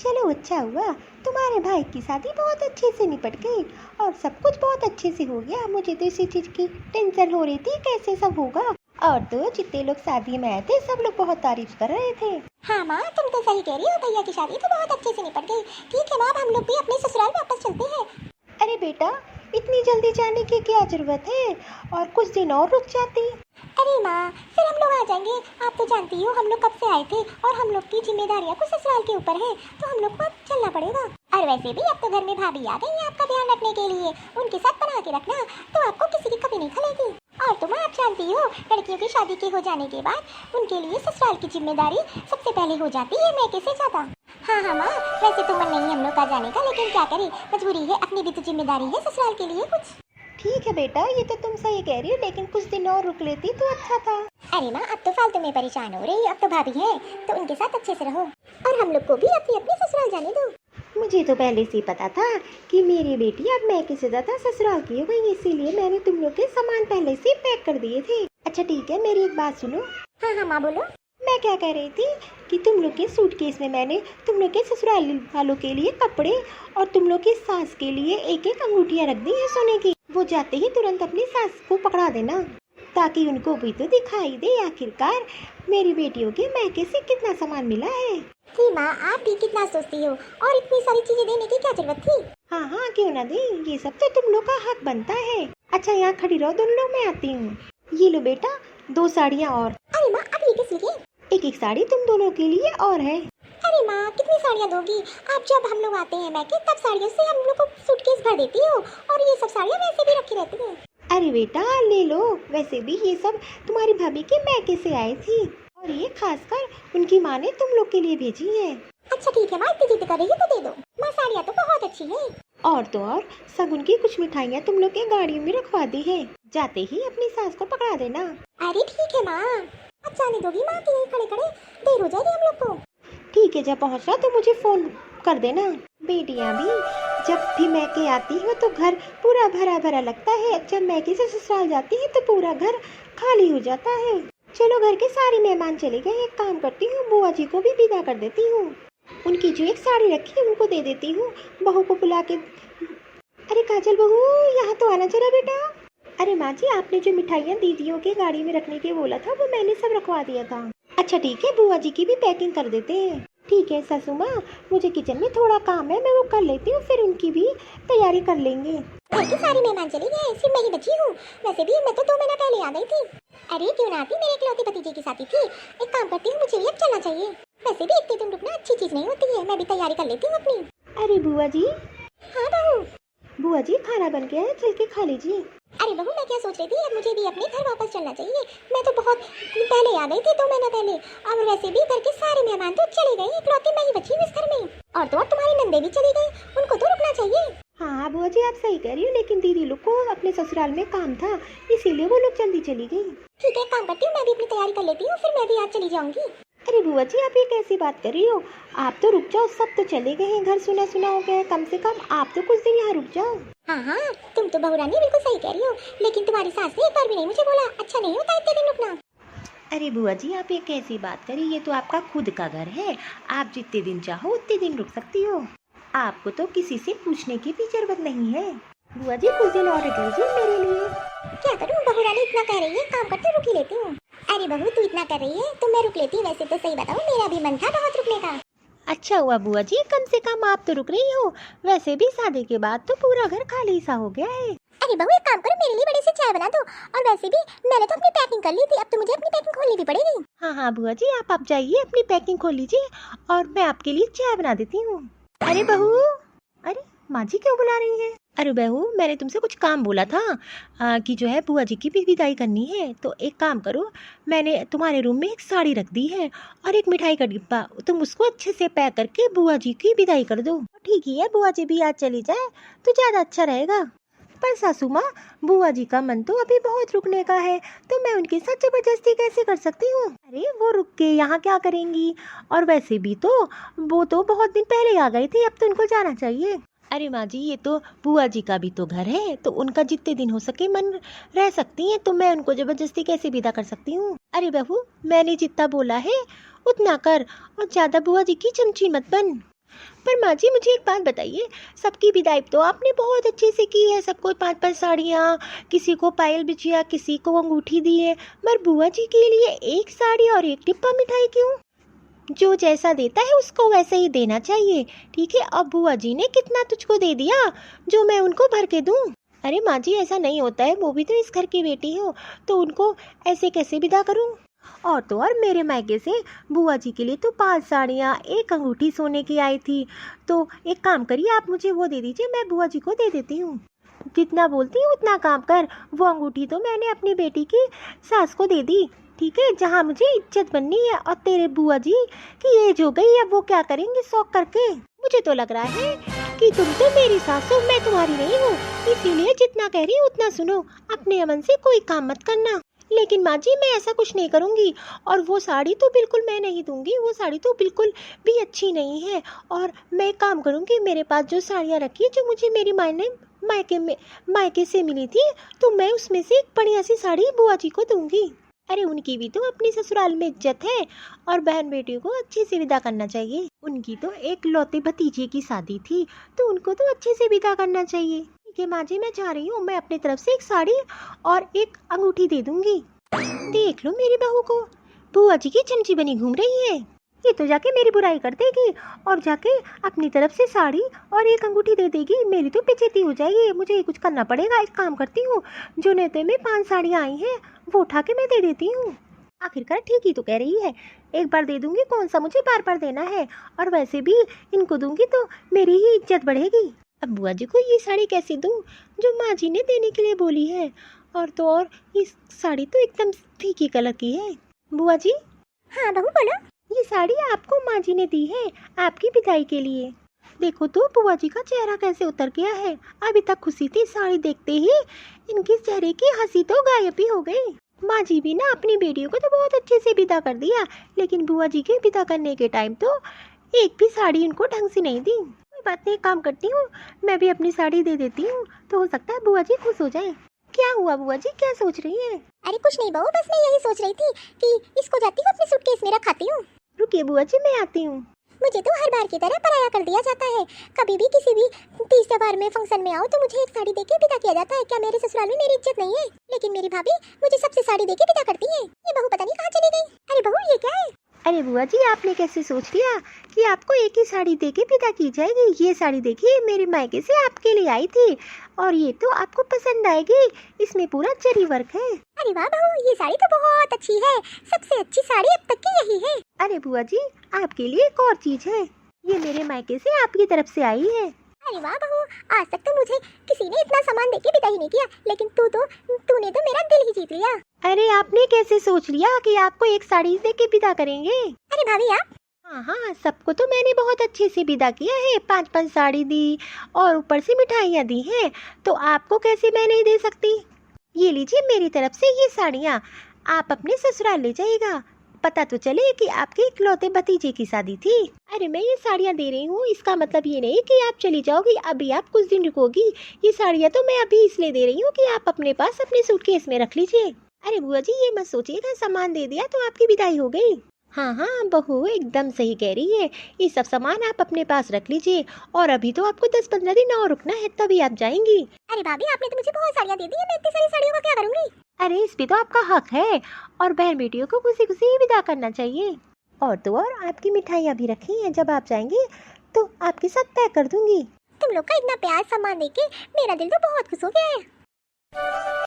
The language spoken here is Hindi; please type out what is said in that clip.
चलो अच्छा हुआ, तुम्हारे भाई की शादी बहुत अच्छे से निपट गई और सब कुछ बहुत अच्छे से हो गया। मुझे तो इसी चीज़ की टेंशन हो रही थी कैसे सब होगा। और तो जितने लोग शादी में आए थे सब लोग बहुत तारीफ कर रहे थे। हाँ माँ, तुम तो सही कह रही हो, भैया की शादी तो बहुत अच्छे से निपट गई। ठीक है माँ, अब हम लोग भी अपने ससुराल वापस चलते हैं। अरे बेटा, इतनी जल्दी जाने की क्या जरूरत है, और कुछ दिन और रुक जाती। अरे माँ, फिर हम लोग आ जाएंगे। आप तो जानती हो हम लोग कब से आए थे और हम लोग की जिम्मेदारियाँ कुछ ससुराल के ऊपर है, तो हम लोग को अब चलना पड़ेगा। और वैसे भी अब तो घर में भाभी आ गई है आपका ध्यान रखने के लिए, उनके साथ बना के रखना, तो आपको किसी की कमी नहीं खलेगी। और तुम आप जानती हो लड़कियों की शादी के हो जाने के बाद उनके लिए ससुराल की जिम्मेदारी सबसे पहले हो जाती है मैके से ज्यादा। हाँ हाँ माँ, वैसे तो मन नहीं हम लोग का जाने का, लेकिन क्या करें, मजबूरी है, अपनी भी तो जिम्मेदारी है ससुराल के लिए कुछ। ठीक है बेटा, ये तो तुम सही कह रही हो, लेकिन कुछ दिन और रुक लेती तो अच्छा था। अरे माँ, अब तो फालतू में परेशान हो रही, अब तो भाभी है तो उनके साथ अच्छे से रहो, और हम लोग को भी अपनी अपनी ससुराल जाने दो। मुझे तो पहले से पता था कि मेरी बेटी अब मैके से ज्यादा ससुराल की हो गई, इसीलिए मैंने तुम लोग के सामान पहले से पैक कर दिए थे। अच्छा ठीक है, मेरी एक बात सुनो। हाँ हाँ माँ बोलो। मैं क्या कह रही थी कि तुम लोग के सूटकेस में मैंने तुम लोग के ससुराल वालों के लिए कपड़े और तुम लोग की सास के लिए एक एक अंगूठियाँ रख दी है सोने की। वो जाते ही तुरंत अपनी सास को पकड़ा देना, ताकि उनको भी तो दिखाई दे आखिरकार मेरी बेटियों के मैके से कितना सामान मिला है। जी माँ, आप भी कितना सोचती हो, और इतनी सारी चीजें देने की क्या जरूरत थी। हाँ हाँ क्यों ना दी, ये सब तो तुम लोग का हक बनता है। अच्छा यहाँ खड़ी रहो दोनों लोग, मैं आती हूँ। ये लो बेटा 2 साड़ियाँ और। अरे माँ, अब ये किस लिए। एक एक साड़ी तुम दोनों के लिए और है। अरे माँ, कितनी साड़ियाँ दोगी आप, जब हम लोग आते हैं मैके तब साड़ियों से हम लोग को सूटकेस भर देती हो, और ये सब साड़ियाँ वैसे भी रखी रहती हैं। अरे बेटा ले लो, वैसे भी ये सब तुम्हारी भाभी के मैके से आई थी, और ये खासकर उनकी माँ ने तुम लोग के लिए भेजी है। अच्छा ठीक है माँ, इतनी जिद कर रही है तो दे दो। माँ साड़ियाँ तो बहुत अच्छी है। और तो और शगुन की कुछ मिठाइयाँ तुम लोग के गाड़ियों में रखवा दी है, जाते ही अपनी सास को पकड़ा देना। अरे ठीक है माँ, अब जाने दोगी माँ कि नहीं, खड़े खड़े देर हो जाएगी हम लोग को। ठीक है, जब पहुँचना तो मुझे फोन कर देना। बेटियाँ भी जब भी मैके आती हो तो घर पूरा भरा भरा लगता है, जब मैके से ससुराल जाती है तो पूरा घर खाली हो जाता है। चलो घर के सारे मेहमान चले गए, एक काम करती हूँ बुआ जी को भी विदा कर देती हूँ, उनकी जो एक साड़ी रखी है उनको दे देती हूँ, बहू को बुला के। अरे काजल बहू, यहाँ तो आना जरा बेटा। अरे माँ जी, आपने जो मिठाइयाँ दीदियों के गाड़ी में रखने के बोला था वो मैंने सब रखवा दिया था। अच्छा ठीक है, बुआ जी की भी पैकिंग कर देते हैं। ठीक है सासू माँ, मुझे किचन में थोड़ा काम है, मैं वो कर लेती हूँ, फिर उनकी भी तैयारी कर लेंगे। घर के सारे मेहमान चले गए, सिर्फ मैं ही बची हूँ। वैसे भी मैं तो 2 महीना पहले आ गई थी। अरे क्यों ना आती, मेरे इकलौते भतीजे की शादी थी। एक काम करती हूँ, मुझे भी अब चलना चाहिए। वैसे भी इतने दिन रुकना अच्छी चीज नहीं होती है, मैं भी तैयारी कर लेती हूँ अपनी। अरे बुआ जी। हाँ बहू। बुआ जी खाना बन गया है, चल के खा लीजिए। अरे बहू, मैं क्या सोच रही थी, अब मुझे भी अपने घर वापस चलना चाहिए। मैं तो बहुत पहले आ गई थी, 2 महीना पहले। और वैसे भी घर के सारे मेहमान तो चले गए, इकलौती मैं ही बची हूँ इस घर में। और तो और तुम्हारी नंदे भी चली गई, उनको तो रुकना चाहिए। हाँ बुआ जी आप सही कह रही हो, लेकिन दीदी लोग को अपने ससुराल में काम था, इसीलिए वो लोग जल्दी चली गई। ठीक है, काम करती हूँ, मैं भी अपनी तैयारी कर लेती हूँ, फिर मैं भी आज चली जाऊंगी। अरे बुआ जी आप ये कैसी बात कर रही हो, आप तो रुक जाओ, सब तो चले गए हैं, घर सुना सुना हो गया है, कम से कम आप तो कुछ दिन यहाँ रुक जाओ। हाँ हाँ, तुम तो बहू रानी बिल्कुल सही कह रही हो, लेकिन तुम्हारी सास ने एक बार भी नहीं मुझे बोला अच्छा नहीं होता इतने दिन रुकना। अरे बुआ जी आप ये कैसी बात करी, ये तो आपका खुद का घर है, आप जितने दिन चाहो उतने दिन रुक सकती हो, आपको तो किसी से पूछने की भी जरूरत नहीं है। बुआ जी कुछ दिन और रुक लीजिए मेरे लिए। क्या करूँ, बहू रानी इतना कह रही है, काम करते रुक ही लेती हूँ। अरे बहू तू इतना कर रही है तो मैं रुक लेती। वैसे तो सही बताऊँ मेरा भी मन था बहुत रुकने का। अच्छा हुआ बुआ जी, कम से कम आप तो रुक रही हो, वैसे भी शादी के बाद तो पूरा घर खाली सा हो गया है। अरे बहू एक काम करो, मेरे लिए बड़ी सी चाय बना दो, और वैसे भी मैंने तो अपनी पैकिंग कर ली थी, अब तो मुझे अपनी पैकिंग खोलनी भी पड़ेगी। हाँ हाँ बुआ जी आप जाइए अपनी पैकिंग खोल लीजिए, और मैं आपके लिए चाय बना देती हूँ। अरे बहू, अरे माँ जी क्यों बुला रही है। अरे बहू मैंने तुमसे कुछ काम बोला था कि जो है बुआ जी की भी विदाई करनी है, तो एक काम करो, मैंने तुम्हारे रूम में एक साड़ी रख दी है और एक मिठाई का डिब्बा, तुम उसको अच्छे से पैक करके बुआ जी की विदाई कर दो। ठीक ही है, बुआ जी भी आज चली जाए तो ज़्यादा अच्छा रहेगा। पर सासू माँ, बुआ जी का मन तो अभी बहुत रुकने का है, तो मैं उनके साथ जबरदस्ती कैसे कर सकती हूँ। अरे वो रुक के यहाँ क्या करेंगी, और वैसे भी तो वो तो बहुत दिन पहले आ गई थी, अब तो उनको जाना चाहिए। अरे माँ जी ये तो बुआ जी का भी तो घर है, तो उनका जितने दिन हो सके मन रह सकती हैं, तो मैं उनको जबरदस्ती कैसे विदा कर सकती हूँ। अरे बहू मैंने जितना बोला है उतना कर, और ज़्यादा बुआ जी की चमची मत बन। पर माँ जी मुझे एक बात बताइए, सबकी विदाई तो आपने बहुत अच्छे से की है, सबको 5-5 साड़ियाँ, किसी को पायल बिछिया, किसी को अंगूठी दी है, मगर बुआ जी के लिए एक साड़ी और एक डिब्बा मिठाई क्यों? जो जैसा देता है उसको वैसे ही देना चाहिए, ठीक है? अब बुआ जी ने कितना तुझको दे दिया जो मैं उनको भर के दूँ? अरे माँ जी ऐसा नहीं होता है, वो भी तो इस घर की बेटी हो, तो उनको ऐसे कैसे विदा करूँ? और तो और मेरे मायके से बुआ जी के लिए तो 5 साड़ियाँ, एक अंगूठी सोने की आई थी, तो एक काम करिए आप मुझे वो दे दीजिए, मैं बुआ जी को दे देती हूँ। जितना बोलती हूँ उतना काम कर। वो अंगूठी तो मैंने अपनी बेटी की सास को दे दी, ठीक है, जहाँ मुझे इज्जत बननी है। और तेरे बुआ जी की एज हो गई है, वो क्या करेंगे शौक करके? मुझे तो लग रहा है कि तुम तो मेरी सास हो, मैं तुम्हारी नहीं हूँ, इसीलिए जितना कह रही हूँ उतना सुनो, अपने अमन से कोई काम मत करना। लेकिन माँ जी मैं ऐसा कुछ नहीं करूँगी, और वो साड़ी तो बिल्कुल मैं नहीं दूँगी, वो साड़ी तो बिल्कुल भी अच्छी नहीं है। और मैं काम करूँगी, मेरे पास जो साड़ियाँ रखी है जो मुझे मेरी माँ ने मायके से मिली थी, तो मैं उसमें से एक बढ़िया सी साड़ी बुआ जी को दूँगी। अरे उनकी भी तो अपनी ससुराल में इज्जत है, और बहन बेटियों को अच्छे से विदा करना चाहिए। उनकी तो एक लौते भतीजे की शादी थी, तो उनको तो अच्छे से विदा करना चाहिए। ठीक है माँ जी मैं जा रही हूँ, मैं अपनी तरफ से एक साड़ी और एक अंगूठी दे दूँगी। देख लो मेरी बहू को, बुआ जी की चमची बनी घूम रही है। ये तो जाके मेरी बुराई कर देगी और जाके अपनी तरफ से साड़ी और एक अंगूठी दे देगी, मेरी तो बेइज्जती हो जाएगी। मुझे कुछ करना पड़ेगा, एक काम करती हूँ, जो नेते में 5 साड़ियाँ आई हैं वो उठा के मैं दे देती हूँ। आखिरकार ठीक ही तो कह रही है, एक बार दे दूंगी, कौन सा मुझे बार बार देना है, और वैसे भी इनको दूंगी तो मेरी ही इज्जत बढ़ेगी। अब बुआ जी को ये साड़ी कैसे दूँ जो माँ जी ने देने के लिए बोली है, और तो और ये साड़ी तो एकदम फीकी कलर की है। बुआ जी हाँ बहू बोलो। ये साड़ी आपको माँ जी ने दी है आपकी विदाई के लिए। देखो तो बुआ जी का चेहरा कैसे उतर गया है, अभी तक खुशी थी, साड़ी देखते ही इनके चेहरे की हंसी तो गायब ही हो गई। माँ जी भी ना अपनी बेटियों को तो बहुत अच्छे से विदा कर दिया, लेकिन बुआ जी के विदा करने के टाइम तो एक भी साड़ी इनको ढंग से नहीं दी। कोई बात नहीं, काम करती हूँ, मैं भी अपनी साड़ी दे देती हूँ, तो हो सकता है बुआ जी खुश हो जाए। क्या हुआ बुआ जी, क्या सोच रही है? अरे कुछ नहीं बहू, बस मैं यही सोच रही थी कि इसको जाती हूँ अपने सूटकेस में रखाती हूँ। रुकिए बुआ जी मैं आती हूँ। मुझे तो हर बार की तरह पराया कर दिया जाता है, कभी भी किसी भी तीज त्योहार में फंक्शन में आओ तो मुझे एक साड़ी देके विदा किया जाता है। क्या मेरे ससुराल में मेरी इज्जत नहीं है? लेकिन मेरी भाभी मुझे सबसे साड़ी देके विदा करती है। ये बहू पता नहीं कहाँ चली गई। अरे बहू ये क्या है? अरे बुआ जी आपने कैसे सोच लिया कि आपको एक ही साड़ी देके विदा की जाएगी? ये साड़ी देखिए मेरे मायके से आपके लिए आई थी, और ये तो आपको पसंद आएगी, इसमें पूरा जरी वर्क है। अरे वाह बहू, ये साड़ी तो बहुत अच्छी है, सबसे अच्छी साड़ी अब तक की यही है। अरे बुआ जी आपके लिए एक और चीज है, ये मेरे मायके से आपकी तरफ से आई है। अरे वाह बहू, आज तक तो मुझे किसी ने इतना सामान देके विदा ही नहीं किया, लेकिन तूने तो मेरा दिल ही जीत लिया। अरे आपने कैसे सोच लिया कि आपको एक साड़ी देके विदा करेंगे? अरे भाभी आप? हाँ, सबको तो मैंने बहुत अच्छे से विदा किया है, 5-5 साड़ी दी और ऊपर से मिठाइयाँ दी हैं, तो आपको कैसे मैं नहीं दे सकती? ये लीजिए मेरी तरफ से ये साड़ियाँ, आप अपने ससुराल ले जाइएगा, पता तो चले कि आपके इकलौते भतीजे की शादी थी। अरे मैं ये साड़ियाँ दे रही हूँ, इसका मतलब ये नहीं कि आप चली जाओगी, अभी आप कुछ दिन रुकोगी। ये साड़ियाँ तो मैं अभी इसलिए दे रही हूँ कि आप अपने पास अपने सूटकेस में रख लीजिए। अरे बुआ जी ये मत सोचिएगा सामान दे दिया तो आपकी विदाई हो गई। हाँ बहू एकदम सही कह रही है, ये सब सामान आप अपने पास रख लीजिए, और अभी तो आपको 10-15 दिन और रुकना है, तभी आप जाएंगी। अरे भाभी आपने तो मुझे बहुत साड़ियाँ दे दी है, मैं इतनी सारी साड़ियों का क्या करूँगी? अरे इस पे तो आपका हक है, और बहन बेटियों को खुशी खुशी ही विदा करना चाहिए। और तो और आपकी मिठाइयाँ भी रखी हैं, जब आप जाएंगी तो आपके साथ पैक कर दूंगी। तुम लोग का इतना प्यार सामान देके मेरा दिल तो बहुत खुश हो गया है।